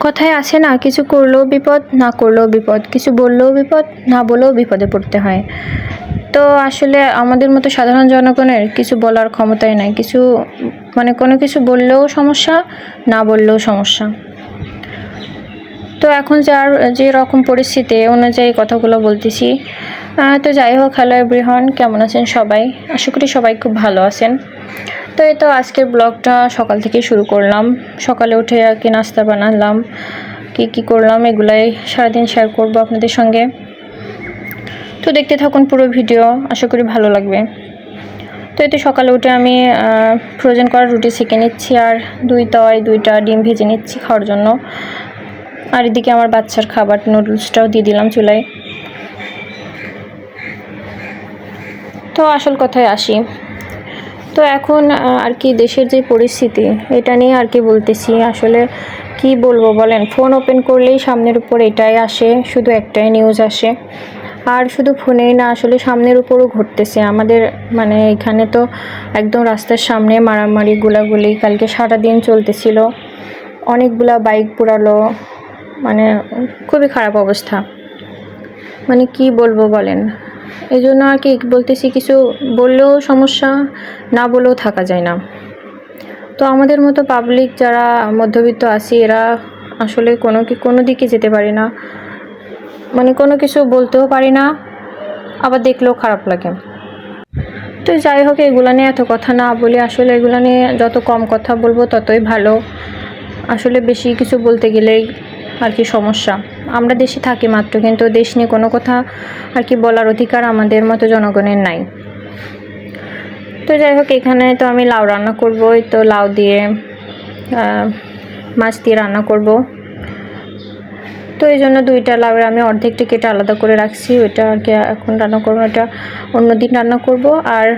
কথায় আছে না, কিছু করলেও বিপদ, না করলেও বিপদ, কিছু বললেও বিপদ, না বলেও বিপদে পড়তে হয়। তো আসলে আমাদের মতো সাধারণ জনগণের কিছু বলার ক্ষমতাই নাই। কিছু কোনো কিছু বললেও সমস্যা, না বললেও সমস্যা। তো এখন যে রকম পরিস্থিতি অনুযায়ী কথাগুলো বলতেছি। তো যাই হোক, হ্যালো এভরিওয়ান, কেমন আছেন সবাই? আশা করি সবাই খুব ভালো আছেন। তো এই তো আজকের ব্লগটা সকাল থেকে শুরু করলাম। সকালে উঠে আর কি নাস্তা বানালাম, কি করলাম এগুলাই সারাদিন শেয়ার করব আপনাদের সঙ্গে। তো দেখতে থাকুন পুরো ভিডিও, আশা করি ভালো লাগবে। তো এই তো সকালে উঠে আমি ফ্রোজেন করা রুটি সেঁকে নিচ্ছি, আর দুইটা ডিম ভেজে নিচ্ছি খাওয়ার জন্য। আর এদিকে আমার বাচ্চার খাবার নুডলসটাও দিয়ে দিলাম চুলায়। তো আসল কথায় আসি। তো এখন আর কি দেশের যে পরিস্থিতি, এটা নিয়ে আর কি বলতেছি। আসলে কি বলবো বলেন, ফোন ওপেন করলেই সামনের উপর এটাই আসে, শুধু একটাই নিউজ আসে। আর শুধু ফোনেই না, আসলে সামনের উপরও ঘটতেছে আমাদের। এখানে তো একদম রাস্তার সামনে মারামারি গোলাগুলি কালকে সারাদিন চলতেছিল। অনেকগুলা বাইক পোড়ালো, খুবই খারাপ অবস্থা। কি বলবো বলেন। এই জন্য আর কি বলতেছি, কিছু বললেও সমস্যা, না বলেও থাকা যায় না। তো আমাদের মতো পাবলিক যারা মধ্যবিত্ত আছি, এরা আসলে কোনো দিকে যেতে পারি না। কোনো কিছু বলতেও পারি না, আবার দেখলেও খারাপ লাগে। তো যাই হোক, এগুলো নিয়ে এত কথা না বলি। আসলে এগুলো নিয়ে যত কম কথা বলবো ততই ভালো। আসলে বেশি কিছু বলতে গেলেই আর কি সমস্যা। আমরা দেশে থাকি মাত্র, কিন্তু দেশ নিয়ে কোনো কথা আর কি বলার অধিকার আমাদের মতো জনগণের নাই। তো যাই হোক, এখানে তো আমি লাউ রান্না করব। তো লাউ দিয়ে মাছ দিয়ে রান্না করব। তো এই জন্য দুইটা লাউয়ের আমি অর্ধেকটা কেটে আলাদা করে রাখছি। ওইটা আর কি এখন রান্না করবো, এটা অন্যদিন রান্না করব। আর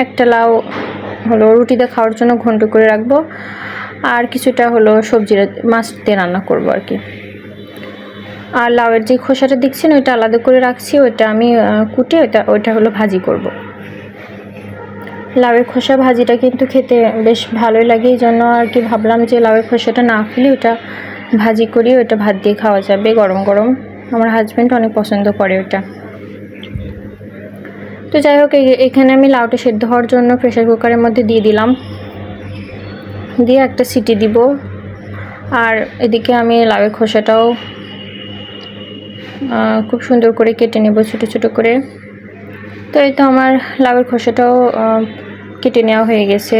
একটা লাউ হলো রুটিতে খাওয়ার জন্য ঘন্ট করে রাখবো, আর কিছুটা হলো সবজি মাছ দিয়ে রান্না করব আর কি। আর লাউয়ের যে খোসাটা দেখছেন, ওইটা আলাদা করে রাখছি। ওইটা আমি কুটে ওইটা হলো ভাজি করব। লাউয়ের খোসা ভাজিটা কিন্তু খেতে বেশ ভালোই লাগে। এই জন্য আর কি ভাবলাম যে লাউয়ের খোসাটা না ফেলে ওটা ভাজি করি, ওটা ভাত দিয়ে খাওয়া যাবে গরম গরম। আমার হাজব্যান্ড অনেক পছন্দ করে ওটা। তো যাই হোক, এখানে আমি লাউটা সেদ্ধ হওয়ার জন্য প্রেসার কুকারের মধ্যে দিয়ে দিলাম, দিয়ে একটা সিটি দিব। আর এদিকে আমি লাউয়ের খোসাটাও খুব সুন্দর করে কেটে নেব ছোটো ছোটো করে। তো এই তো আমার লাউয়ের খোসাটাও কেটে নেওয়া হয়ে গেছে।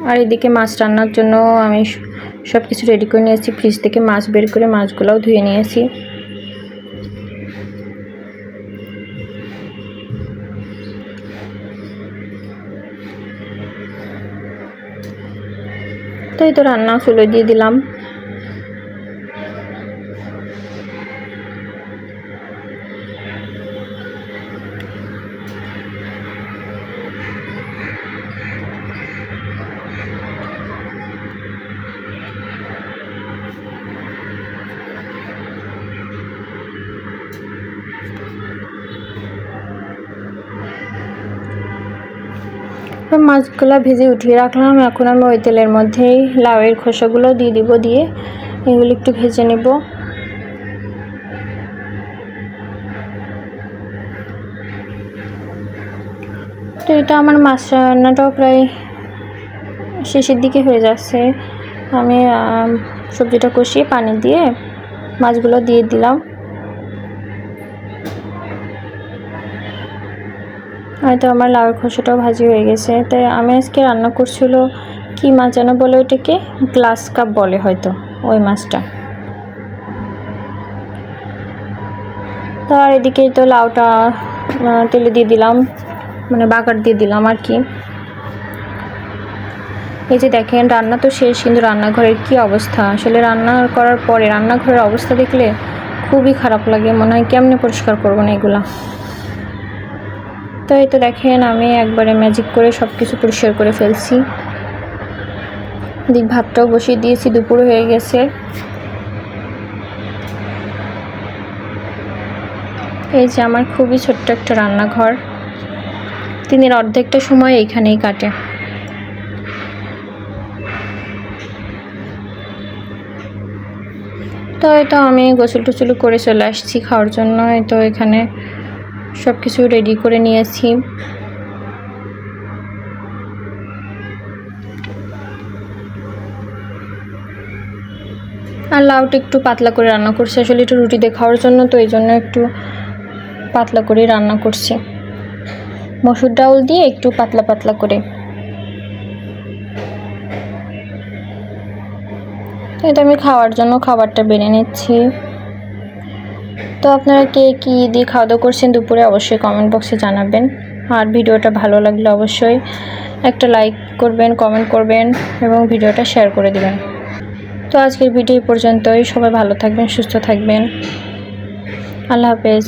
আর এদিকে মাছ রান্নার জন্য আমি সব কিছু রেডি করে নিয়েছি। ফ্রিজ থেকে মাছ বের করে মাছগুলোও ধুয়ে নিয়েছি। তো এই তো রান্না চুলো দিয়ে দিলাম। মাছগুলো ভেজে উঠিয়ে রাখলাম। এখন আমি ওই তেলের মধ্যেই লাউয়ের খোসাগুলো দিয়ে দিব, দিয়ে এগুলো একটু ভেজে নেব। তো এটা আমার মাছ রান্নাটাও প্রায় শেষের দিকে হয়ে যাচ্ছে। আমি সবজিটা কষিয়ে পানি দিয়ে মাছগুলো দিয়ে দিলাম। হয়তো আমার লাউয়ের খোসাটাও ভাজি হয়ে গেছে। তাই আমি আজকে রান্না করছিল কি মাছ যেন বলে, ওইটাকে গ্লাস কাপ বলে হয়তো, ওই মাছটা। তো আর এদিকে তো লাউটা তেলে দিয়ে দিলাম, বাগার দিয়ে দিলাম আর কি। এই যে দেখেন, রান্না তো শেষ, কিন্তু রান্নাঘরের কি অবস্থা। আসলে রান্না করার পরে রান্নাঘরের অবস্থা দেখলে খুবই খারাপ লাগে, মনে হয় কেমনে পরিষ্কার করবো না এগুলা। তো এই তো দেখেন, আমি একবারে ম্যাজিক করে সব কিছু পরিষ্কার করে ফেলছি। দিক ভাতটাও বসিয়ে দিয়েছি, দুপুর হয়ে গেছে। এই যে আমার খুবই ছোট্ট একটা রান্নাঘর, দিনের অর্ধেকটা সময় এইখানেই কাটে। তো হয়তো আমি গোসল টোসল করে চলে আসছি খাওয়ার জন্য। তো এখানে সব কিছু রেডি করে নিয়েছি। আর লাউটা একটু পাতলা করে রান্না করছি, আসলে একটু রুটি দিয়ে খাওয়ার জন্য, তো এই জন্য একটু পাতলা করে রান্না করছি, মসুর ডাউল দিয়ে একটু পাতলা পাতলা করে। এটা আমি খাওয়ার জন্য খাবারটা বেড়ে নিচ্ছি। তো আপনারা কে কী দিয়ে খাওয়া দাওয়া করছেন দুপুরে অবশ্যই কমেন্ট বক্সে জানাবেন। আর ভিডিওটা ভালো লাগলে অবশ্যই একটা লাইক করবেন, কমেন্ট করবেন এবং ভিডিওটা শেয়ার করে দেবেন। তো আজকের ভিডিও পর্যন্তই। সবাই ভালো থাকবেন, সুস্থ থাকবেন। আল্লাহ হাফেজ।